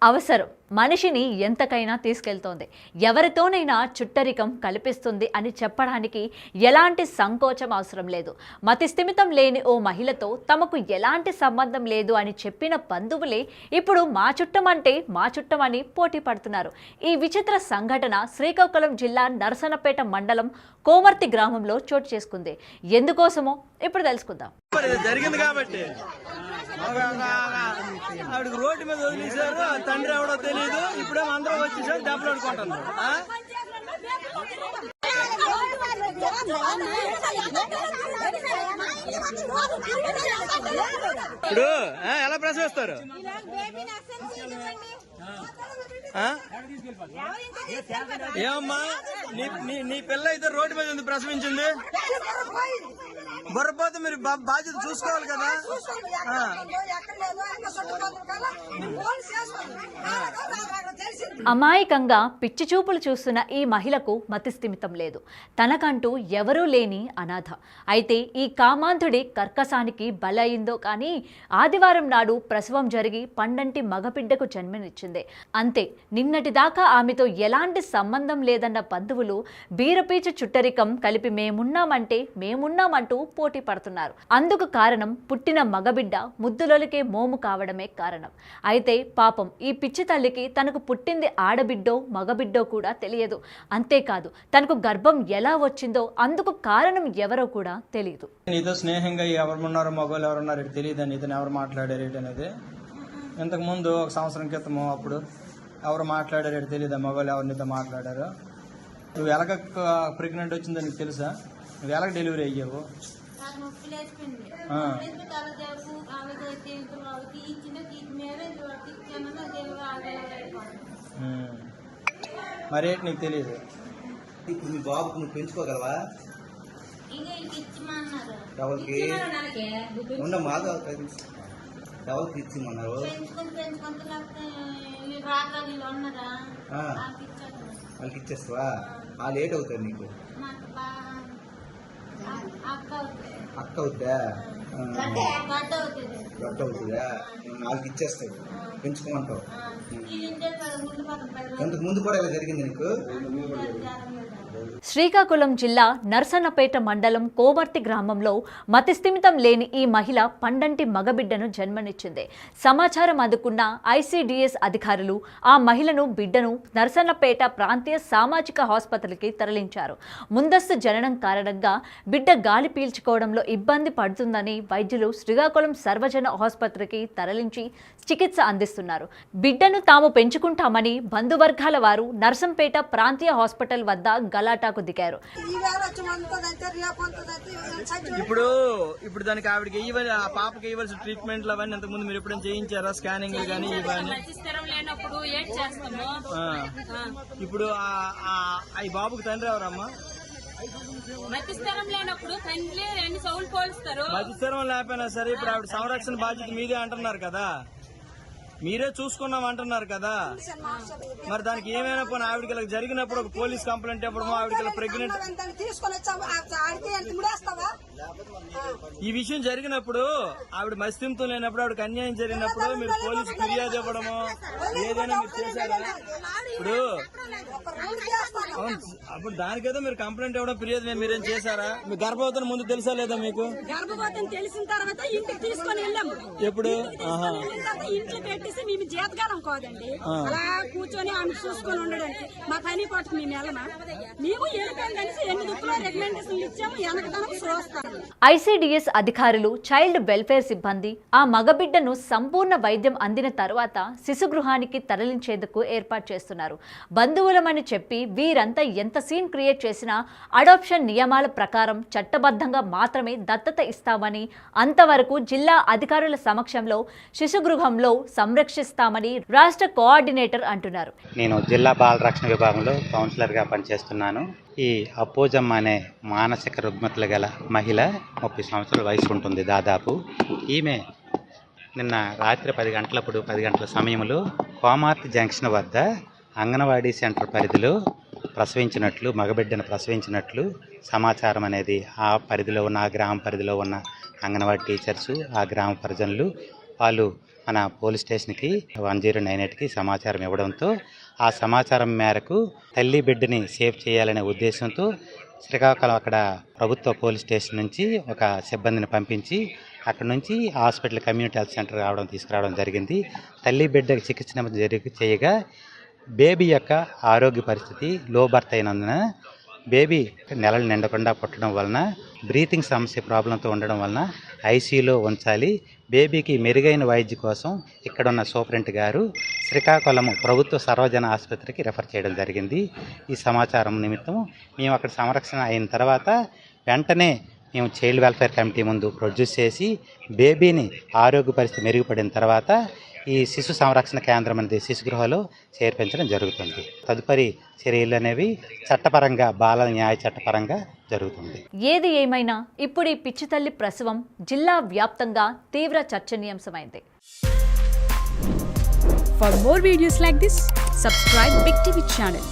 అవసరం మనిషిని ఎంతకైనా తీసుకెళ్తోంది. ఎవరితోనైనా చుట్టరికం కల్పిస్తుంది అని చెప్పడానికి ఎలాంటి సంకోచం అవసరం లేదు. మతి స్థిమితం లేని ఓ మహిళతో తమకు ఎలాంటి సంబంధం లేదు అని చెప్పిన బంధువులే ఇప్పుడు మా చుట్టం అంటే మా చుట్టం అని పోటీ పడుతున్నారు. ఈ విచిత్ర సంఘటన శ్రీకాకుళం జిల్లా నరసన్నపేట మండలం కోమర్తి గ్రామంలో చోటు చేసుకుంది. ఎందుకోసమో ఇప్పుడు తెలుసుకుందాం. జరిగింది కాబట్టి ఆవిడకి రోడ్డు మీద వదిలేశారు. తండ్రి ఎవడో తెలియదు. ఇప్పుడేమో అందరూ వచ్చేసారు, దెబ్బలు ఆడుకుంటున్నారు. ఇప్పుడు ఎలా ప్రసవిస్తారు? ఏమమ్మా నీ పిల్ల అయితే రోడ్డు మీద ఉంది, ప్రసవించింది. బొర్రపోతే మీరు బాధ్యత చూసుకోవాలి కదా. అమాయకంగా పిచ్చి చూపులు చూస్తున్న ఈ మహిళకు మతిస్థిమితం లేదు. తనకంటూ ఎవరూ లేని అనాథ. అయితే ఈ కామాంధుడి కర్కసానికి బలయిందో కానీ ఆదివారం నాడు ప్రసవం జరిగి పండంటి మగబిడ్డకు జన్మనిచ్చింది. అంతే, నిన్నటిదాకా ఆమెతో ఎలాంటి సంబంధం లేదన్న బంధువులు బీరపీచు చుట్టరికం కలిపి మేమున్నామంటూ పోటీ పడుతున్నారు. అందుకు కారణం పుట్టిన మగబిడ్డ ముద్దులొలికే మోము కావడమే కారణం. అయితే పాపం ఈ పిచ్చి తల్లికి తనకు పుట్టింది ఆడబిడ్డో మగబిడ్డో కూడా తెలియదు. అంతేకాదు తనకు గర్భం ఎలా వచ్చిందో అందుకు కారణం ఎవరో కూడా తెలియదు. నీతో స్నేహంగా ఎవరున్నారో మగవాళ్ళు ఎవరున్నారు తెలియదు. నీతో ఎవరు మాట్లాడారు అనేది ఇంతకు ముందు ఒక సంవత్సరం క్రితము అప్పుడు ఎవరు మాట్లాడారు తెలియదా? మగవాళ్ళు ఎవరు నీతో మాట్లాడారు? నువ్వు ఎలాగ ప్రెగ్నెంట్ వచ్చిందో నీకు తెలుసా? నువ్వు ఎలాగ డెలివరీ అయ్యావు? మరేంటి నీకు తెలియదు? ఇప్పుడు మీ బాబుకు నువ్వు పెంచుకోగలవా? ఎవరికి ఉండమ్మా, ఎవరికి ఇచ్చిమన్నారు? వాళ్ళకి ఇచ్చేస్తావా? వాళ్ళు లేట్ అవుతారు నీకు. అక్క అవుతా, గడ్డ అవుతుందా? వాళ్ళకి ఇచ్చేస్తావు, పెంచుకోమంటావు. ఇంతకు ముందు కూడా ఇలా జరిగింది నీకు? శ్రీకాకుళం జిల్లా నరసన్నపేట మండలం కోమర్తి గ్రామంలో మతిస్థిమితం లేని ఈ మహిళ పండంటి మగబిడ్డను జన్మనిచ్చింది. సమాచారం అందుకున్న ICDS అధికారులు ఆ మహిళను బిడ్డను నరసన్నపేట ప్రాంతీయ సామాజిక ఆసుపత్రికి తరలించారు. ముందస్తు జననం కారణంగా బిడ్డ గాలి పీల్చుకోవడంలో ఇబ్బంది పడుతుందని వైద్యులు శ్రీకాకుళం సర్వజన ఆసుపత్రికి తరలించి చికిత్స అందిస్తున్నారు. బిడ్డను తాము పెంచుకుంటామని బంధువర్గాల వారు నరసంపేట ప్రాంతీయ హాస్పిటల్ వద్ద గలాటాకు దిగారు. ఇప్పుడు దానికి ఆవిడకి ఆ పాపకి ఇవ్వాల్సిన ట్రీట్మెంట్లు అవన్నీ అంతకుముందు మీరు ఎప్పుడైనా చేయించారా? స్కానింగ్ కానీ ఇవన్నీ? ఇప్పుడు ఈ బాబుకి తండ్రి ఎవరమ్మా? మతిస్థిరం లేనప్పుడు తండ్రి రెండు సౌలు పోలుస్తారు. మతిస్థిరం లేకపోయినా సరే ఇప్పుడు ఆవిడ సంరక్షణ బాధ్యత మీదే అంటున్నారు కదా, మీరే చూసుకున్నాం అంటున్నారు కదా. మరి దానికి ఏమైనా పోనీ ఆవిడకి జరిగినప్పుడు ఒక పోలీస్ కంప్లైంట్ ఇవ్వడమో, ఆవిడకి ప్రెగ్నెంట్ ఈ విషయం జరిగినప్పుడు ఆవిడ మస్తింతో లేనప్పుడు ఆవిడకి అన్యాయం జరిగినప్పుడు మీరు పోలీసు ఫిర్యాదు ఇవ్వడమో ఏదైనా మీరు చేశారా? ఇప్పుడు అప్పుడు దానికేదో మీరు కంప్లైంట్ ఇవ్వడం ఫిర్యాదు మీరేం చేశారా? మీ గర్భవతిని ముందు తెలుసా లేదా మీకు? గర్భవతిని తెలిసిన తర్వాత ఇంటికి తీసుకొని వెళ్ళాము. ఎప్పుడు? ఇంట్లో పెట్టేసి మేము జీతగాలం కాదండి, అలా కూర్చొని ఆమె చూసుకొని ఉండడానికి మా పని పట్టుకు మేము వెళ్ళమా? మేము వెళ్ళిపోయాం కలిసి ఎన్ని దుక్కులో రికమెండేషన్లు ఇచ్చాము, వెనకదనం చూస్తాము. ICDS అధికారులు, చైల్డ్ వెల్ఫేర్ సిబ్బంది ఆ మగబిడ్డను సంపూర్ణ వైద్యం అందిన తర్వాత శిశుగృహానికి తరలించేందుకు ఏర్పాటు చేస్తున్నారు. బంధువులమని చెప్పి వీరంతా ఎంత సీన్ క్రియేట్ చేసినా అడాప్షన్ నియమాల ప్రకారం చట్టబద్ధంగా మాత్రమే దత్తత ఇస్తామని, అంతవరకు జిల్లా అధికారుల సమక్షంలో శిశుగృహంలో సంరక్షిస్తామని రాష్ట్ర కోఆర్డినేటర్ అంటున్నారు. నేను జిల్లా బాల రక్షణ విభాగంలో కౌన్సిలర్గా పనిచేస్తున్నాను. ఈ అపోజమ్మ అనే మానసిక రుగ్మతలు గల మహిళ 30 సంవత్సరాల వయసు ఉంటుంది దాదాపు. ఈమె నిన్న రాత్రి 10 గంటల సమయంలో కోమార్తి జంక్షన్ వద్ద అంగన్వాడీ సెంటర్ పరిధిలో మగబిడ్డను ప్రసవించినట్లు సమాచారం అనేది ఆ పరిధిలో ఉన్న, ఆ గ్రామ పరిధిలో ఉన్న అంగన్వాడీ టీచర్సు, ఆ గ్రామ ప్రజలు వాళ్ళు మన పోలీస్ స్టేషన్కి 1098కి సమాచారం ఇవ్వడంతో ఆ సమాచారం మేరకు తల్లి బిడ్డని సేవ్ చేయాలనే ఉద్దేశంతో శ్రీకాకుళం అక్కడ ప్రభుత్వ పోలీస్ స్టేషన్ నుంచి ఒక సిబ్బందిని పంపించి అక్కడ నుంచి హాస్పిటల్ కమ్యూనిటీ హెల్త్ సెంటర్ తీసుకురావడం జరిగింది. తల్లి బిడ్డకి చికిత్స చేయగా బేబీ యొక్క ఆరోగ్య పరిస్థితి లో బర్త్ అయినందున బేబీ నెలలు నిండకుండా పుట్టడం వలన బ్రీతింగ్ సమస్య ప్రాబ్లంతో ఉండడం వలన ఐసీయూలో ఉంచాలి. బేబీకి మెరుగైన వైద్యం కోసం ఇక్కడున్న సూపరింటెండెంట్ గారు శ్రీకాకుళం ప్రభుత్వ సర్వజన ఆసుపత్రికి రెఫర్ చేయడం జరిగింది. ఈ సమాచారం నిమిత్తం మేము అక్కడ సంరక్షణ అయిన తర్వాత వెంటనే మేము చైల్డ్ వెల్ఫేర్ కమిటీ ముందు ప్రొడ్యూస్ చేసి బేబీని ఆరోగ్య పరిస్థితి మెరుగుపడిన తర్వాత ఈ శిశు సంరక్షణ కేంద్రం అనేది శిశుగృహలో చేర్పించడం జరుగుతుంది. తదుపరి చర్యలు అనేవి చట్టపరంగా బాల న్యాయ చట్టపరంగా జరుగుతుంది. ఏది ఏమైనా ఇప్పుడు ఈ పిచ్చి తల్లి ప్రసవం జిల్లా వ్యాప్తంగా తీవ్ర చర్చనీయాంశమైంది. For more videos like this, subscribe Big TV channel.